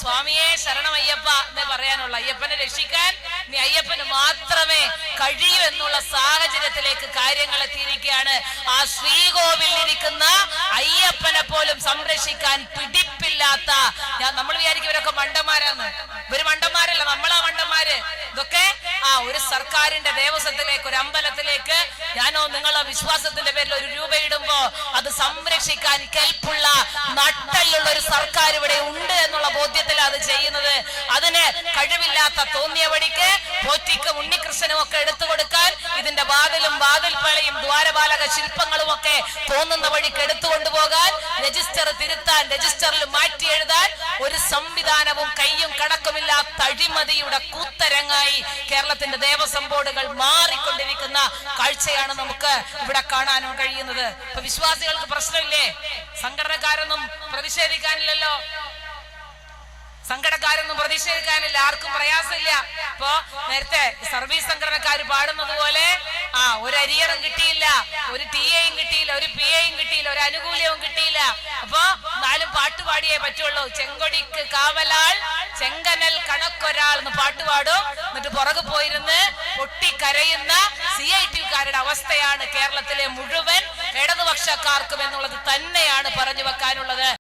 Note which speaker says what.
Speaker 1: സ്വാമിയെ ശരണമയ്യപ്പ എന്ന് പറയാനുള്ള, അയ്യപ്പനെ രക്ഷിക്കാൻ നീ അയ്യപ്പന് മാത്രമേ കഴിയൂ എന്നുള്ള സാഹചര്യത്തിലേക്ക് കാര്യങ്ങൾ എത്തിയിരിക്കുകയാണ്. ആ ശ്രീകോവിലിരിക്കുന്ന അയ്യപ്പനെ പോലും സംരക്ഷിക്കാൻ പിടിപ്പില്ലാത്ത, നമ്മൾ വിചാരിക്കും ഇവരൊക്കെ മണ്ടന്മാരാന്ന്. ഇവര് മണ്ടന്മാരല്ല, നമ്മളാ മണ്ടന്മാര്. ഇതൊക്കെ ഒരു സർക്കാരിന്റെ ദേവസ്വത്തിലേക്ക്, ഒരു അമ്പലത്തിലേക്ക് ഞാനോ നിങ്ങളോ വിശ്വാസത്തിന്റെ പേരിൽ ഒരു രൂപ ഇടുമ്പോ അത് സംരക്ഷിക്കാൻ കെൽപ്പുള്ള നട്ടലുള്ള ഒരു സർക്കാർ ഇവിടെ ഉണ്ട് എന്നുള്ള ബോധ്യത്തിലാണ് അത് ചെയ്യുന്നത്. അതിന് കഴിവില്ലാത്ത തോന്നിയവടിക്ക് പോറ്റിക്കും ഉണ്ണികൃഷ്ണനും ഒക്കെ എടുത്തു കൊടുക്കാൻ ഇതിന്റെ വാതിലും വാതിൽപ്പളയും ദ്വാരപാലക ശില്പങ്ങളും ഒക്കെ തോന്നുന്ന വഴിക്ക് എടുത്തുകൊണ്ടുപോകാൻ, രജിസ്റ്റർ തിരുത്താൻ, രജിസ്റ്ററിൽ മാറ്റി എഴുതാൻ ഒരു സംവിധാനവും കയ്യും കണക്കുമില്ലാത്ത അഴിമതിയുടെ കൂത്തരങ്ങായി കേരളത്തിന്റെ ദേവസ്വം ബോർഡുകൾ മാറിക്കൊണ്ടിരിക്കുന്ന കാഴ്ചയാണ് നമുക്ക് ഇവിടെ കാണാനും കഴിയുന്നത്. ഇപ്പൊ വിശ്വാസികൾക്ക് പ്രശ്നമില്ലേ? സംഘടനക്കാരൊന്നും പ്രതിഷേധിക്കാനില്ലല്ലോ, സംഘടനക്കാരൊന്നും പ്രതിഷേധിക്കാനില്ല, ആർക്കും പ്രയാസമില്ല. ഇപ്പൊ നേരത്തെ സർവീസ് സംഘടനക്കാര് പാടുന്നത് പോലെ ഒരു അരിയറും കിട്ടിയില്ല, ഒരു ടിഎയും കിട്ടിയില്ല, ഒരു പിഎയും കിട്ടിയില്ല, ഒരു അനുകൂല്യവും കിട്ടിയില്ല. അപ്പൊ നാലും പാട്ടുപാടിയേ പറ്റുള്ളൂ. ചെങ്കൊടിക്ക് കാവലാൾ ചെങ്കനൽ കണക്കൊരാൾ എന്ന് പാട്ടുപാടും. എന്നിട്ട് പുറകു പോയിരുന്ന് പൊട്ടിക്കരയുന്ന CIT-കാരുടെ അവസ്ഥയാണ് കേരളത്തിലെ മുഴുവൻ ഇടതുപക്ഷക്കാർക്കും എന്നുള്ളത് തന്നെയാണ് പറഞ്ഞു വെക്കാനുള്ളത്.